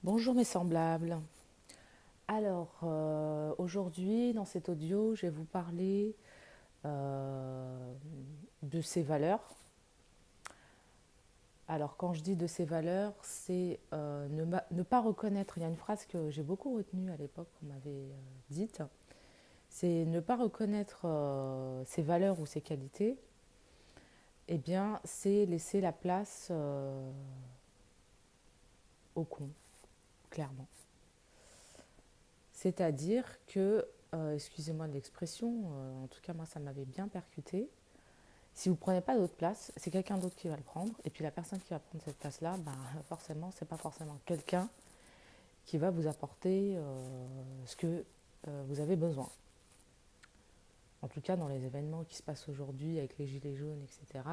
Bonjour mes semblables. Alors, aujourd'hui, dans cet audio, je vais vous parler de ces valeurs. Alors, quand je dis de ces valeurs, c'est ne pas reconnaître. Il y a une phrase que j'ai beaucoup retenue à l'époque qu'on m'avait dite. C'est ne pas reconnaître ses valeurs ou ses qualités. Eh bien, c'est laisser la place au con, clairement. C'est-à-dire que, excusez-moi de l'expression, en tout cas moi ça m'avait bien percuté. Si vous ne prenez pas d'autre place, c'est quelqu'un d'autre qui va le prendre. Et puis la personne qui va prendre cette place-là, bah, forcément, c'est pas forcément quelqu'un qui va vous apporter ce que vous avez besoin. En tout cas, dans les événements qui se passent aujourd'hui avec les gilets jaunes, etc.,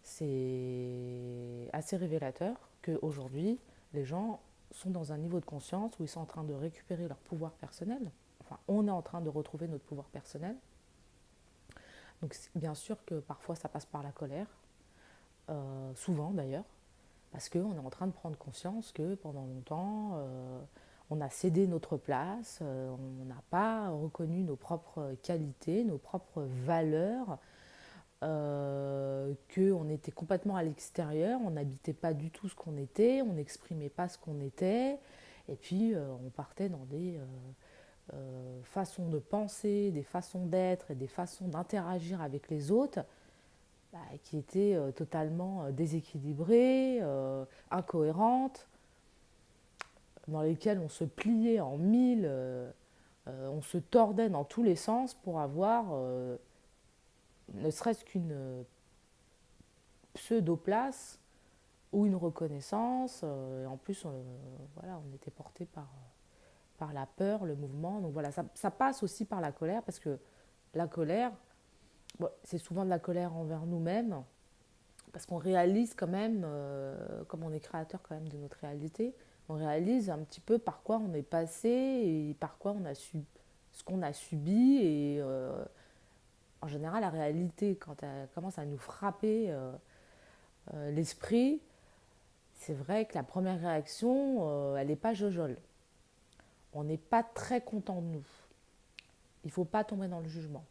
c'est assez révélateur qu'aujourd'hui, les gens sont dans un niveau de conscience où ils sont en train de récupérer leur pouvoir personnel. Enfin, on est en train de retrouver notre pouvoir personnel. Donc, bien sûr que parfois, ça passe par la colère, souvent d'ailleurs, parce qu'on est en train de prendre conscience que pendant longtemps, on a cédé notre place, on n'a pas reconnu nos propres qualités, nos propres valeurs, qu'on était complètement à l'extérieur, on n'habitait pas du tout ce qu'on était, on n'exprimait pas ce qu'on était, et puis on partait dans des façons de penser, des façons d'être et des façons d'interagir avec les autres qui étaient totalement déséquilibrées, incohérentes, dans lesquelles on se pliait en mille, on se tordait dans tous les sens pour avoir ne serait-ce qu'une pseudo-place ou une reconnaissance. Et en plus, voilà, on était porté par la peur, le mouvement. Donc voilà, ça passe aussi par la colère parce que la colère, bon, c'est souvent de la colère envers nous-mêmes parce qu'on réalise quand même, comme on est créateur quand même de notre réalité, on réalise un petit peu par quoi on est passé et par quoi on a ce qu'on a subi et en général la réalité quand elle commence à nous frapper l'esprit, c'est vrai que la première réaction, elle n'est pas jojole. On n'est pas très content de nous. Il ne faut pas tomber dans le jugement.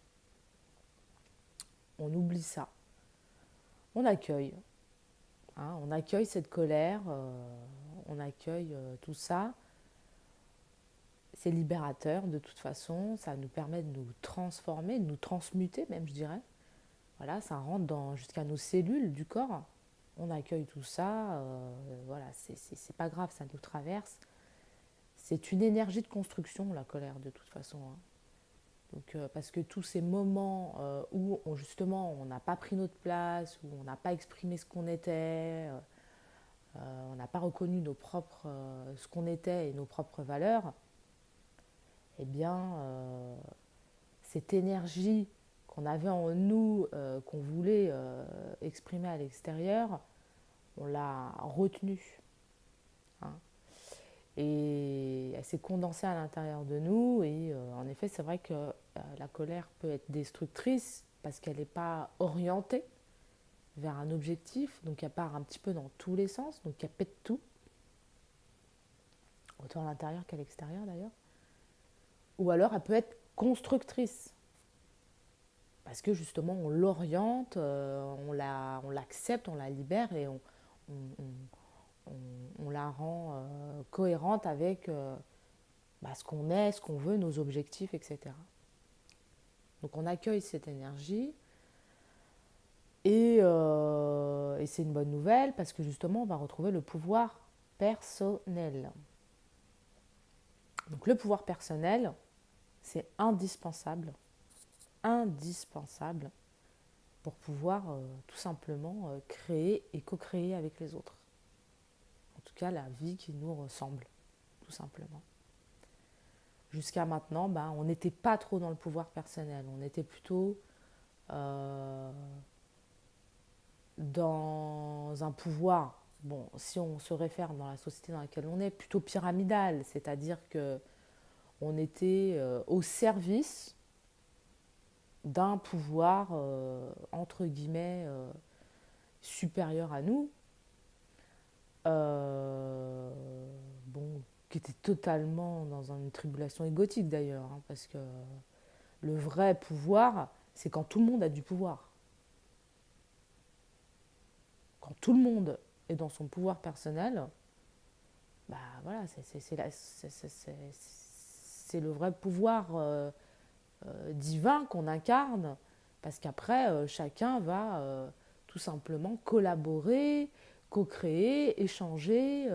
On oublie ça. On accueille. Hein, on accueille cette colère, on accueille tout ça. C'est libérateur de toute façon. Ça nous permet de nous transformer, de nous transmuter même, je dirais. Voilà, ça rentre jusqu'à nos cellules du corps. On accueille tout ça. Voilà, c'est pas grave, ça nous traverse. C'est une énergie de construction, la colère, de toute façon. Hein. Donc, parce que tous ces moments où justement on n'a pas pris notre place, où on n'a pas exprimé ce qu'on était, on n'a pas reconnu ce qu'on était et nos propres valeurs, eh bien, cette énergie qu'on avait en nous, qu'on voulait exprimer à l'extérieur, on l'a retenue. Hein. Et elle s'est condensée à l'intérieur de nous. Et en effet, c'est vrai que la colère peut être destructrice parce qu'elle n'est pas orientée vers un objectif. Donc elle part un petit peu dans tous les sens. Donc elle pète tout, autant à l'intérieur qu'à l'extérieur d'ailleurs. Ou alors elle peut être constructrice parce que justement on l'oriente, on l'accepte, on la libère et on la rend cohérente avec ce qu'on est, ce qu'on veut, nos objectifs, etc. Donc on accueille cette énergie et c'est une bonne nouvelle parce que justement on va retrouver le pouvoir personnel. Donc le pouvoir personnel, c'est indispensable, indispensable pour pouvoir tout simplement créer et co-créer avec les autres. En tout cas la vie qui nous ressemble, tout simplement. Jusqu'à maintenant, on n'était pas trop dans le pouvoir personnel, on était plutôt euh, dans un pouvoir, bon, si on se réfère dans la société dans laquelle on est, plutôt pyramidal, c'est-à-dire que on était au service d'un pouvoir entre guillemets supérieur à nous. Euh, bon, qui était totalement dans une tribulation égotique d'ailleurs, hein, parce que le vrai pouvoir, c'est quand tout le monde a du pouvoir. Quand tout le monde est dans son pouvoir personnel, bah voilà, c'est le vrai pouvoir divin qu'on incarne, parce qu'après, chacun va tout simplement collaborer, co-créer, échanger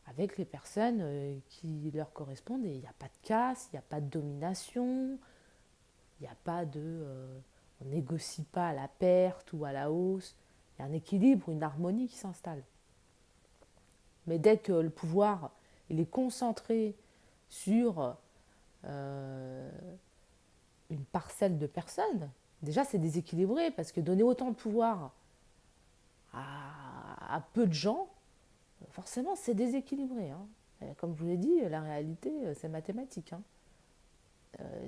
avec les personnes qui leur correspondent. Et il n'y a pas de casse, il n'y a pas de domination, il n'y a pas de... on négocie pas à la perte ou à la hausse. Il y a un équilibre, une harmonie qui s'installe. Mais dès que le pouvoir il est concentré sur euh, une parcelle de personnes, déjà c'est déséquilibré parce que donner autant de pouvoir à peu de gens, forcément c'est déséquilibré, hein. Comme je vous l'ai dit, la réalité c'est mathématique, hein.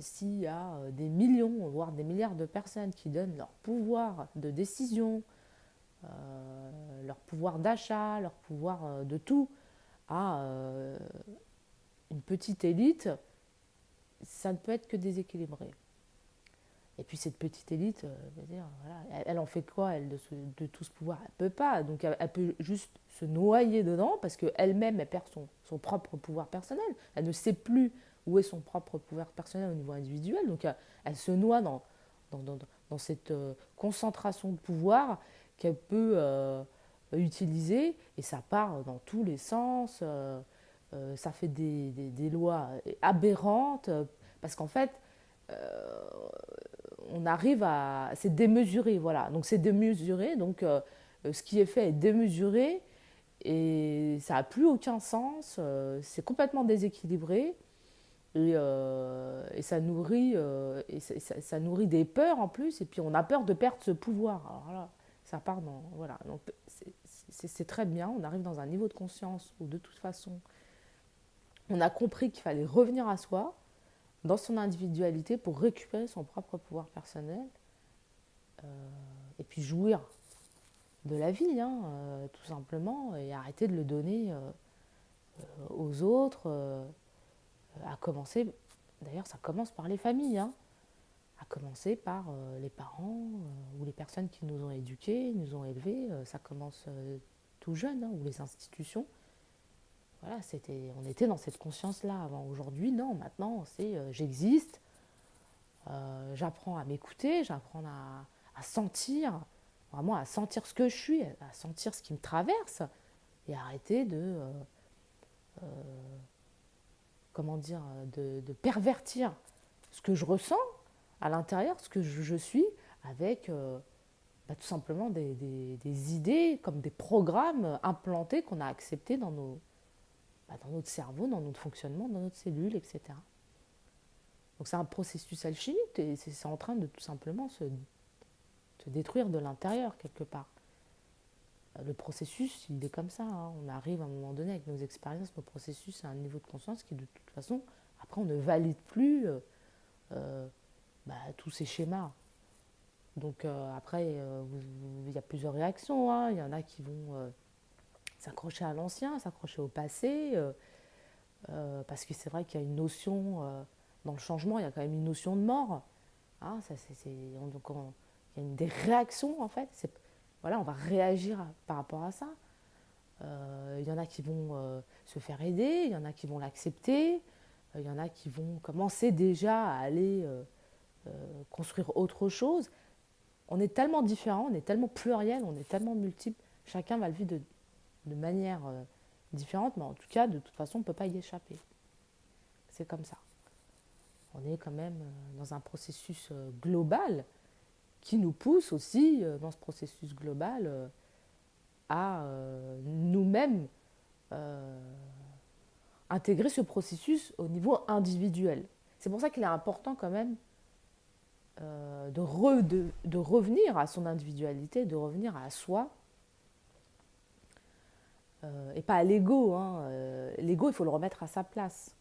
S'il y a des millions, voire des milliards de personnes qui donnent leur pouvoir de décision, leur pouvoir d'achat, leur pouvoir de tout à une petite élite, ça ne peut être que déséquilibré. Et puis cette petite élite, dire, voilà, elle en fait quoi, elle, de tout ce pouvoir? Elle ne peut pas. Donc elle peut juste se noyer dedans parce qu'elle-même, elle perd son propre pouvoir personnel. Elle ne sait plus où est son propre pouvoir personnel au niveau individuel. Donc elle se noie dans, dans, dans cette concentration de pouvoir qu'elle peut utiliser et ça part dans tous les sens. Ça fait des lois aberrantes parce qu'en fait, euh, on arrive à... C'est démesuré, voilà. Donc c'est démesuré, donc ce qui est fait est démesuré et ça n'a plus aucun sens, c'est complètement déséquilibré et ça nourrit, ça nourrit des peurs en plus et puis on a peur de perdre ce pouvoir. Alors là, ça part dans... Voilà, donc c'est très bien, on arrive dans un niveau de conscience où de toute façon on a compris qu'il fallait revenir à soi, dans son individualité pour récupérer son propre pouvoir personnel et puis jouir de la vie, hein, tout simplement, et arrêter de le donner aux autres, à commencer, d'ailleurs ça commence par les familles, hein, à commencer par les parents ou les personnes qui nous ont éduqués, nous ont élevés, ça commence tout jeune, hein, ou les institutions. Voilà, on était dans cette conscience-là avant. Aujourd'hui, non, maintenant c'est j'existe, j'apprends à m'écouter, j'apprends à sentir, vraiment à sentir ce que je suis, à sentir ce qui me traverse et arrêter comment dire, de pervertir ce que je ressens à l'intérieur, ce que je suis, avec bah, tout simplement des idées, comme des programmes implantés qu'on a acceptés dans notre cerveau, dans notre fonctionnement, dans notre cellule, etc. Donc c'est un processus alchimique et c'est en train de tout simplement se détruire de l'intérieur quelque part. Le processus, il est comme ça, hein. On arrive à un moment donné avec nos expériences, nos processus à un niveau de conscience qui de toute façon, après on ne valide plus bah, tous ces schémas. Donc après, il y a plusieurs réactions, hein. Il y en a qui vont s'accrocher à l'ancien, s'accrocher au passé, parce que c'est vrai qu'il y a une notion, dans le changement, il y a quand même une notion de mort, hein. Donc il y a des réactions en fait. Voilà, on va réagir par rapport à ça. Il y en a qui vont se faire aider, il y en a qui vont l'accepter, il y en a qui vont commencer déjà à aller construire autre chose. On est tellement différents, on est tellement pluriel, on est tellement multiple. Chacun va le vivre de manière différente, mais en tout cas, de toute façon, on ne peut pas y échapper. C'est comme ça. On est quand même dans un processus global qui nous pousse aussi, dans ce processus global, à nous-mêmes intégrer ce processus au niveau individuel. C'est pour ça qu'il est important quand même de revenir à son individualité, de revenir à soi, et pas à l'ego, hein. L'ego, il faut le remettre à sa place.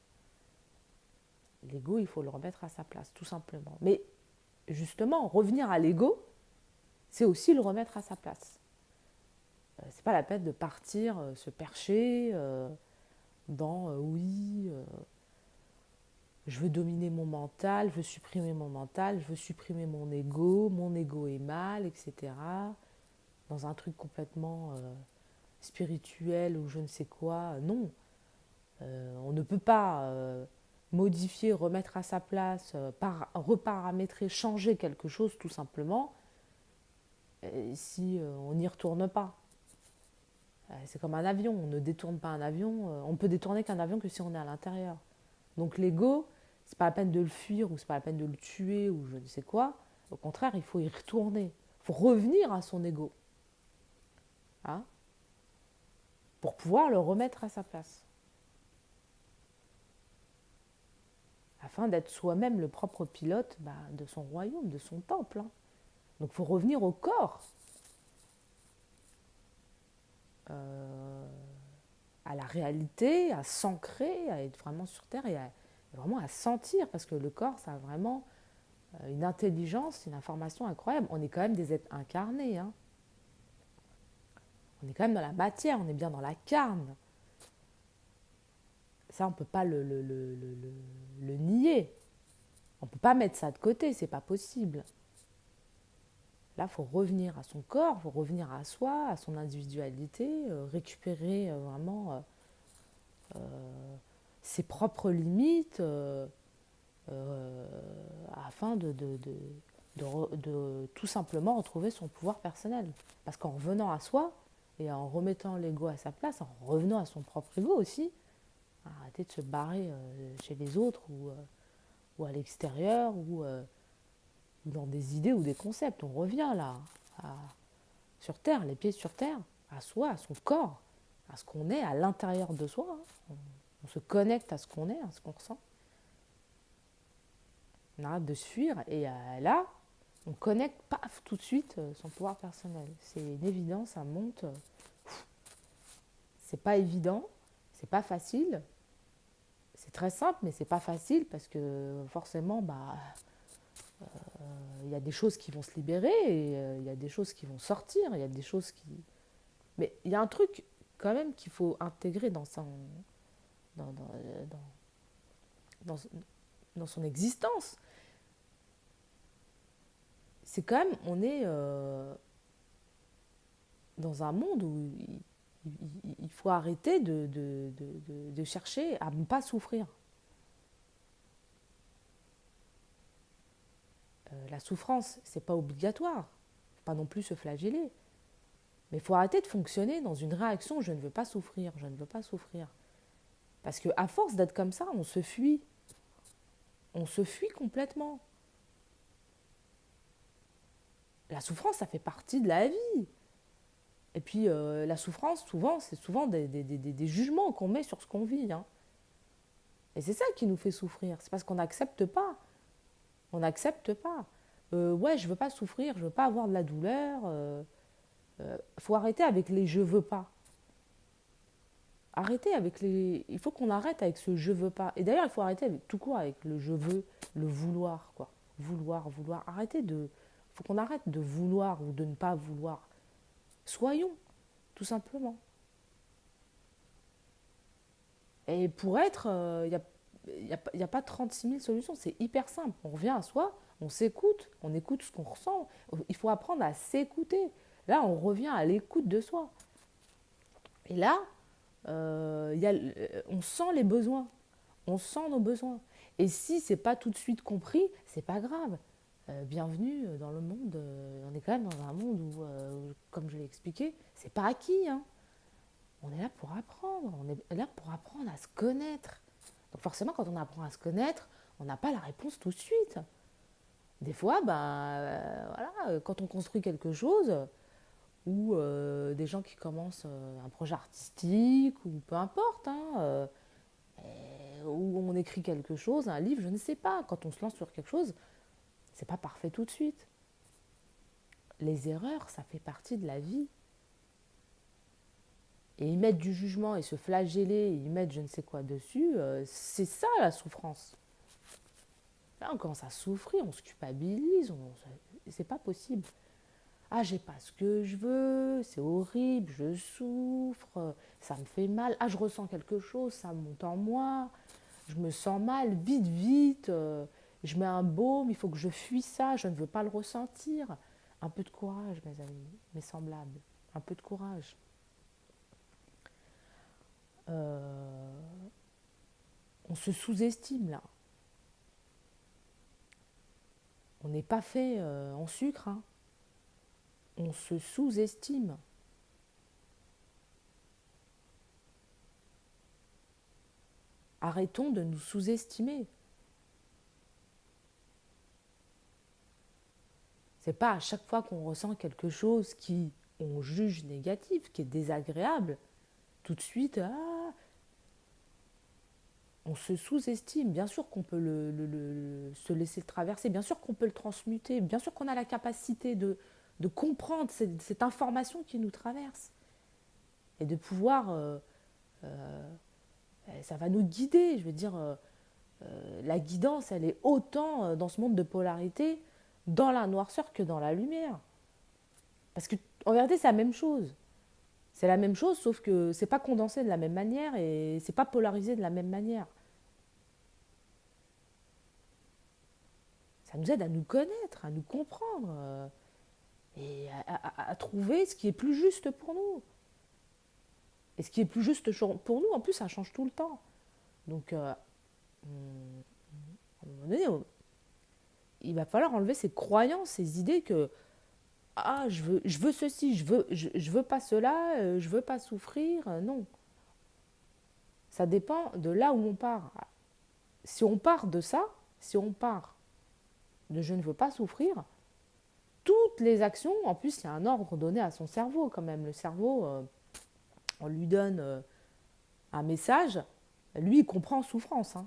L'ego, il faut le remettre à sa place, tout simplement. Mais justement, revenir à l'ego, c'est aussi le remettre à sa place. C'est pas la peine de partir se percher dans oui, je veux dominer mon mental, je veux supprimer mon mental, je veux supprimer mon ego est mal, etc. Dans un truc complètement spirituel ou je ne sais quoi. Non, on ne peut pas modifier, remettre à sa place, reparamétrer, changer quelque chose tout simplement si on n'y retourne pas. C'est comme un avion, on ne détourne pas un avion, on peut détourner qu'un avion que si on est à l'intérieur. Donc l'ego, c'est pas la peine de le fuir ou c'est pas la peine de le tuer ou je ne sais quoi. Au contraire, il faut y retourner. Il faut revenir à son ego, hein, pour pouvoir le remettre à sa place. Afin d'être soi-même le propre pilote de son royaume, de son temple. Hein. Donc il faut revenir au corps, euh, à la réalité, à s'ancrer, à être vraiment sur Terre et vraiment à sentir, parce que le corps, ça a vraiment une intelligence, une information incroyable. On est quand même des êtres incarnés. Hein. On est quand même dans la matière, on est bien dans la carne. Ça, on ne peut pas le nier. On ne peut pas mettre ça de côté, c'est pas possible. Là, il faut revenir à son corps, il faut revenir à soi, à son individualité, récupérer vraiment ses propres limites euh, afin de tout simplement retrouver son pouvoir personnel. Parce qu'en revenant à soi et en remettant l'ego à sa place, en revenant à son propre ego aussi, arrêter de se barrer chez les autres ou à l'extérieur ou dans des idées ou des concepts. On revient là, à, sur Terre, les pieds sur Terre, à soi, à son corps, à ce qu'on est à l'intérieur de soi. Hein. On se connecte à ce qu'on est, à ce qu'on ressent. On arrête de se fuir et là, on connecte, paf, tout de suite son pouvoir personnel. C'est une évidence, ça monte. C'est pas évident, c'est pas facile. C'est très simple, mais c'est pas facile parce que forcément, il y a des choses qui vont se libérer et il y a des choses qui vont sortir, il y a des choses qui. Mais il y a un truc quand même qu'il faut intégrer dans, dans, dans, dans son existence. C'est quand même, on est dans un monde où il faut arrêter de chercher à ne pas souffrir. La souffrance, c'est pas obligatoire. Faut pas non plus se flageller. Mais il faut arrêter de fonctionner dans une réaction je ne veux pas souffrir, je ne veux pas souffrir. Parce qu'à force d'être comme ça, on se fuit. On se fuit complètement. La souffrance, ça fait partie de la vie. Et puis la souffrance, souvent, c'est souvent des jugements qu'on met sur ce qu'on vit. Hein. Et c'est ça qui nous fait souffrir. C'est parce qu'on n'accepte pas. On n'accepte pas. Ouais, je veux pas souffrir, je veux pas avoir de la douleur. Faut arrêter avec les je veux pas. Arrêter avec les. Il faut qu'on arrête avec ce je veux pas. Et d'ailleurs, il faut arrêter avec, tout court avec le je veux, le vouloir, quoi. Vouloir, vouloir. Arrêtez de. Il faut qu'on arrête de vouloir ou de ne pas vouloir. Soyons, tout simplement. Et pour être, il y a pas 36 000 solutions. C'est hyper simple. On revient à soi, on écoute ce qu'on ressent. Il faut apprendre à s'écouter. Là, on revient à l'écoute de soi. Et là, on sent les besoins. On sent nos besoins. Et si c'est pas tout de suite compris, c'est pas grave. Bienvenue dans le monde. On est quand même dans un monde où, comme je l'ai expliqué, c'est pas acquis. Hein. On est là pour apprendre. On est là pour apprendre à se connaître. Donc forcément, quand on apprend à se connaître, on n'a pas la réponse tout de suite. Des fois, voilà, quand on construit quelque chose, ou des gens qui commencent un projet artistique, ou peu importe, hein, où on écrit quelque chose, un livre, je ne sais pas. Quand on se lance sur quelque chose, c'est pas parfait tout de suite. Les erreurs, ça fait partie de la vie. Et y mettre du jugement et se flageller, et y mettre je ne sais quoi dessus, c'est ça la souffrance. Là, on commence à souffrir, on se culpabilise, c'est pas possible. Ah, j'ai pas ce que je veux, c'est horrible, je souffre, ça me fait mal. Ah, je ressens quelque chose, ça monte en moi, je me sens mal, vite, vite. Je mets un baume, il faut que je fuis ça, je ne veux pas le ressentir. Un peu de courage, mes amis, mes semblables. Un peu de courage. Euh, on se sous-estime là. On n'est pas fait en sucre, hein. On se sous-estime. Arrêtons de nous sous-estimer. C'est pas à chaque fois qu'on ressent quelque chose qui on juge négatif, qui est désagréable, tout de suite, on se sous-estime. Bien sûr qu'on peut se laisser traverser, bien sûr qu'on peut le transmuter, bien sûr qu'on a la capacité de comprendre cette information qui nous traverse et de pouvoir, ça va nous guider. Je veux dire, la guidance, elle est autant dans ce monde de polarité, dans la noirceur que dans la lumière. Parce que en vérité, c'est la même chose. C'est la même chose, sauf que c'est pas condensé de la même manière et c'est pas polarisé de la même manière. Ça nous aide à nous connaître, à nous comprendre et à trouver ce qui est plus juste pour nous. Et ce qui est plus juste pour nous, en plus, ça change tout le temps. Donc, à un moment donné, il va falloir enlever ces croyances, ces idées que ah, je veux ceci, je veux pas cela, je veux pas souffrir. Non, ça dépend de là où on part. Si on part de ça, si on part de je ne veux pas souffrir, toutes les actions, en plus, il y a un ordre donné à son cerveau quand même. Le cerveau, on lui donne un message, lui, il comprend souffrance, hein.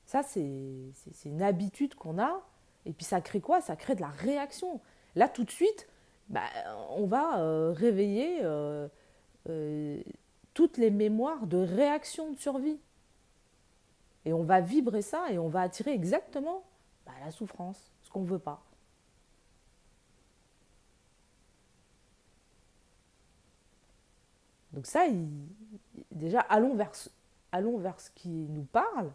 Ça, c'est une habitude qu'on a. Et puis ça crée quoi? Ça crée de la réaction. Là, tout de suite, bah, on va réveiller euh, toutes les mémoires de réaction de survie. Et on va vibrer ça et on va attirer exactement la souffrance, ce qu'on ne veut pas. Donc ça, déjà, allons vers ce qui nous parle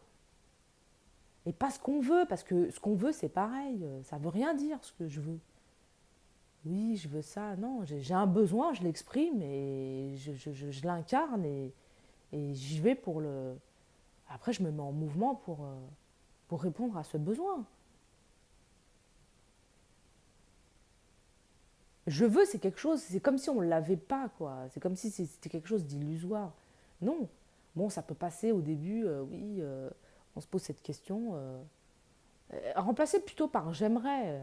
et pas ce qu'on veut, parce que ce qu'on veut, c'est pareil. Ça ne veut rien dire ce que je veux. Oui, je veux ça. Non, j'ai un besoin, je l'exprime et je l'incarne et j'y vais pour le... Après, je me mets en mouvement pour répondre à ce besoin. Je veux, c'est quelque chose, c'est comme si on ne l'avait pas, quoi. C'est comme si c'était quelque chose d'illusoire. Non. Bon, ça peut passer au début, oui, on se pose cette question. Remplacer plutôt par j'aimerais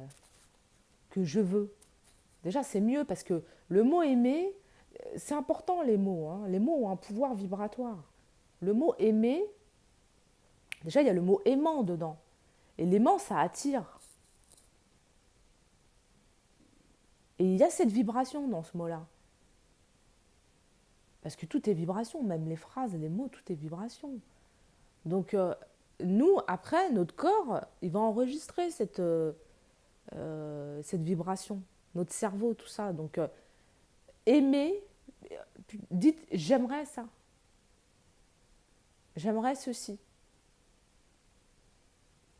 que je veux. Déjà, c'est mieux parce que le mot aimer, c'est important les mots, hein. Les mots ont un pouvoir vibratoire. Le mot aimer, déjà, il y a le mot aimant dedans. Et l'aimant, ça attire. Et il y a cette vibration dans ce mot-là. Parce que tout est vibration, même les phrases, les mots, tout est vibration. Donc, nous, après, notre corps, il va enregistrer cette vibration. Notre cerveau, tout ça. Donc, aimer, dites j'aimerais ça. J'aimerais ceci.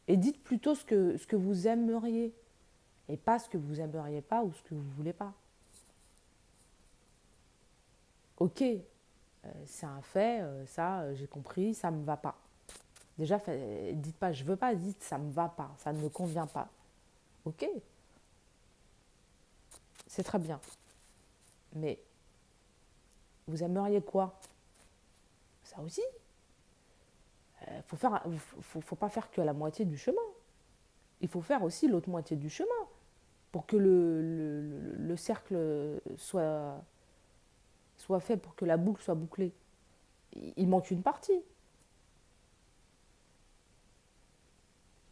Et dites plutôt ce que vous aimeriez. Et pas ce que vous aimeriez pas ou ce que vous voulez pas. Ok, c'est un fait, ça, j'ai compris, ça me va pas. Déjà, dites pas je veux pas, dites ça me va pas, ça ne me convient pas. Ok, c'est très bien. Mais vous aimeriez quoi? Ça aussi. Faut pas faire que la moitié du chemin. Il faut faire aussi l'autre moitié du chemin pour que le cercle soit fait, pour que la boucle soit bouclée. Il manque une partie.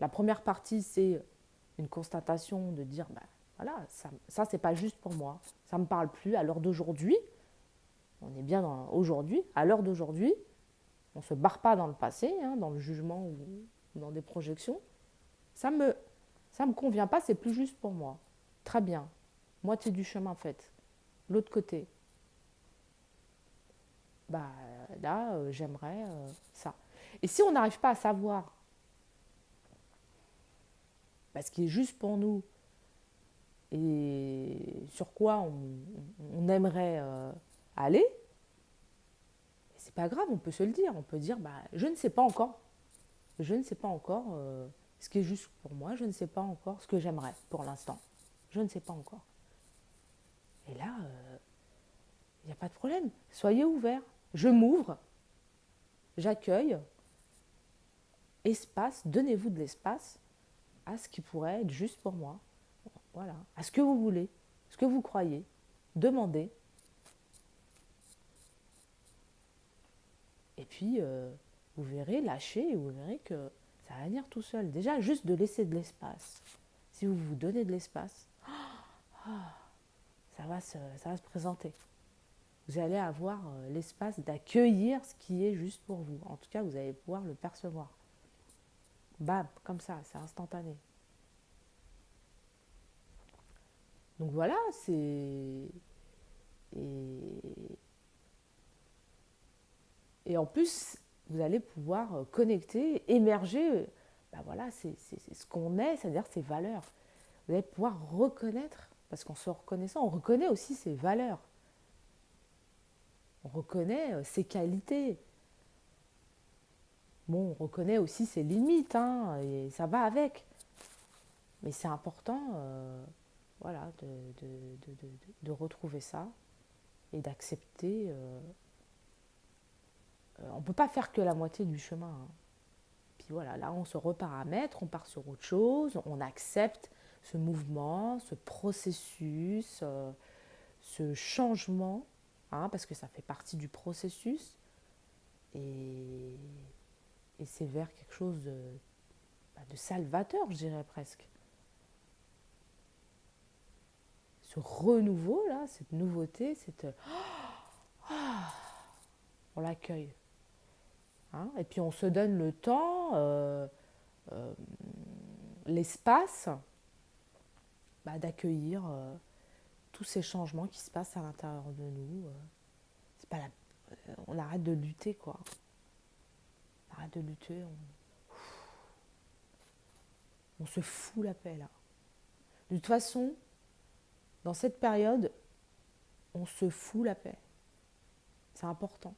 La première partie, c'est une constatation de dire, bah, voilà, ça c'est pas juste pour moi. Ça me parle plus à l'heure d'aujourd'hui. On est bien dans aujourd'hui. À l'heure d'aujourd'hui, on ne se barre pas dans le passé, hein, dans le jugement ou dans des projections. Ça me, Ça me convient pas, c'est plus juste pour moi. Très bien. Moitié du chemin fait. L'autre côté, bah là, j'aimerais ça. Et si on n'arrive pas à savoir bah, ce qui est juste pour nous et sur quoi on aimerait aller, c'est pas grave, on peut se le dire. On peut dire, bah, je ne sais pas encore. Je ne sais pas encore ce qui est juste pour moi. Je ne sais pas encore ce que j'aimerais pour l'instant. Je ne sais pas encore. Et là, il n'y a pas de problème. Soyez ouverts. Je m'ouvre, j'accueille, espace, donnez-vous de l'espace à ce qui pourrait être juste pour moi. Voilà. À ce que vous voulez, ce que vous croyez. Demandez. Et puis, vous verrez, lâchez et vous verrez que ça va venir tout seul. Déjà, juste de laisser de l'espace. Si vous vous donnez de l'espace, ça va se présenter. Vous allez avoir l'espace d'accueillir ce qui est juste pour vous. En tout cas, vous allez pouvoir le percevoir. Bam, comme ça, c'est instantané. Donc voilà, c'est... Et, et en plus, vous allez pouvoir connecter, émerger, ben voilà, c'est ce qu'on est, c'est-à-dire ses valeurs. Vous allez pouvoir reconnaître, parce qu'en se reconnaissant, on reconnaît aussi ses valeurs. On reconnaît ses qualités. Bon, on reconnaît aussi ses limites, hein, et ça va avec. Mais c'est important voilà, de retrouver ça et d'accepter. On ne peut pas faire que la moitié du chemin, hein. Puis voilà, là on se reparamètre, on part sur autre chose, on accepte ce mouvement, ce processus, ce changement, hein, parce que ça fait partie du processus. Et, et c'est vers quelque chose de salvateur, je dirais presque. Ce renouveau, là, cette nouveauté, on l'accueille. Hein, et puis on se donne le temps, euh, l'espace d'accueillir tous ces changements qui se passent à l'intérieur de nous. C'est pas la... On arrête de lutter, quoi. On arrête de lutter, on se fout la paix, là. De toute façon, dans cette période, on se fout la paix. C'est important.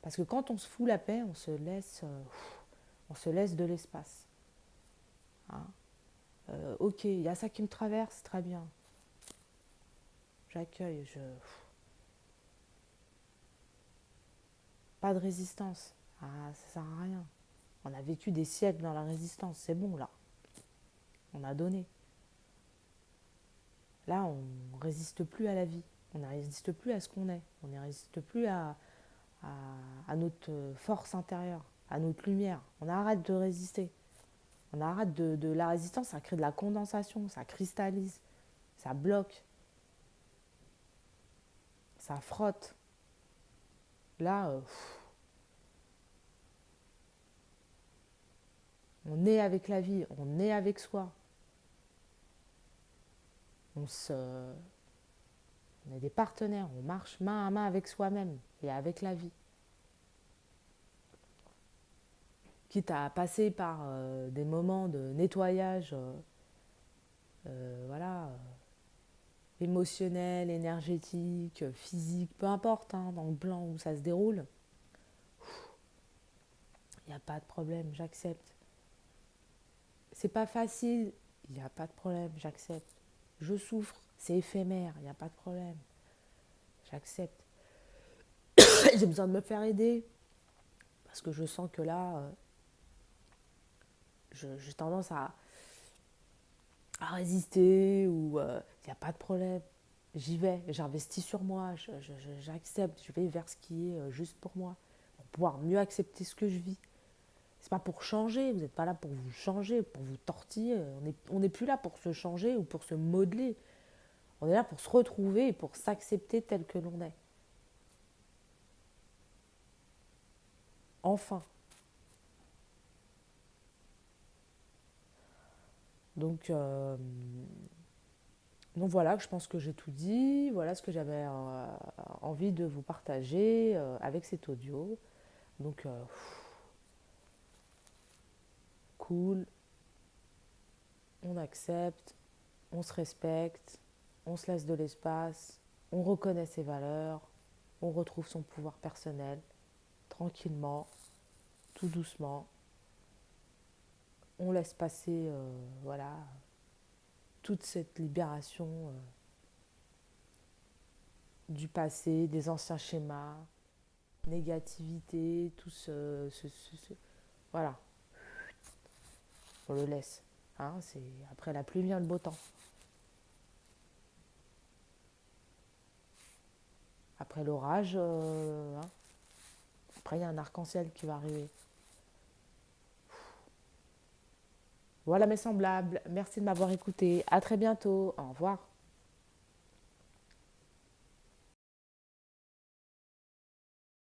Parce que quand on se fout la paix, on se laisse de l'espace. Hein. Ok, il y a ça qui me traverse, très bien. J'accueille, pas de résistance. Ah, ça sert à rien. On a vécu des siècles dans la résistance, c'est bon là. On a donné. Là, on ne résiste plus à la vie. On ne résiste plus à ce qu'on est. On ne résiste plus à notre force intérieure, à notre lumière. On arrête de résister. On arrête de la résistance, ça crée de la condensation, ça cristallise, ça bloque, ça frotte. Là, on est avec la vie, on est avec soi. On est des partenaires, on marche main à main avec soi-même et avec la vie. Quitte à passer par des moments de nettoyage, voilà, émotionnel, énergétique, physique, peu importe, hein, dans le plan où ça se déroule, il n'y a pas de problème, j'accepte. C'est pas facile, il n'y a pas de problème, j'accepte. Je souffre, c'est éphémère, il n'y a pas de problème, j'accepte. J'ai besoin de me faire aider parce que je sens que là, j'ai tendance à résister ou il n'y a pas de problème. J'y vais, j'investis sur moi, j'accepte, je vais vers ce qui est juste pour moi, pour pouvoir mieux accepter ce que je vis. C'est pas pour changer, vous n'êtes pas là pour vous changer, pour vous tortiller. On n'est plus là pour se changer ou pour se modeler. On est là pour se retrouver et pour s'accepter tel que l'on est. Enfin. Donc, euh, donc voilà, je pense que j'ai tout dit. Voilà ce que j'avais envie de vous partager avec cet audio. Donc, cool, on accepte, on se respecte, on se laisse de l'espace, on reconnaît ses valeurs, on retrouve son pouvoir personnel, tranquillement, tout doucement. On laisse passer, voilà, toute cette libération du passé, des anciens schémas, négativité, tout voilà, on le laisse. Hein, c'est après la pluie vient le beau temps. Après l'orage, hein, après il y a un arc-en-ciel qui va arriver. Voilà mes semblables, merci de m'avoir écouté. À très bientôt. Au revoir.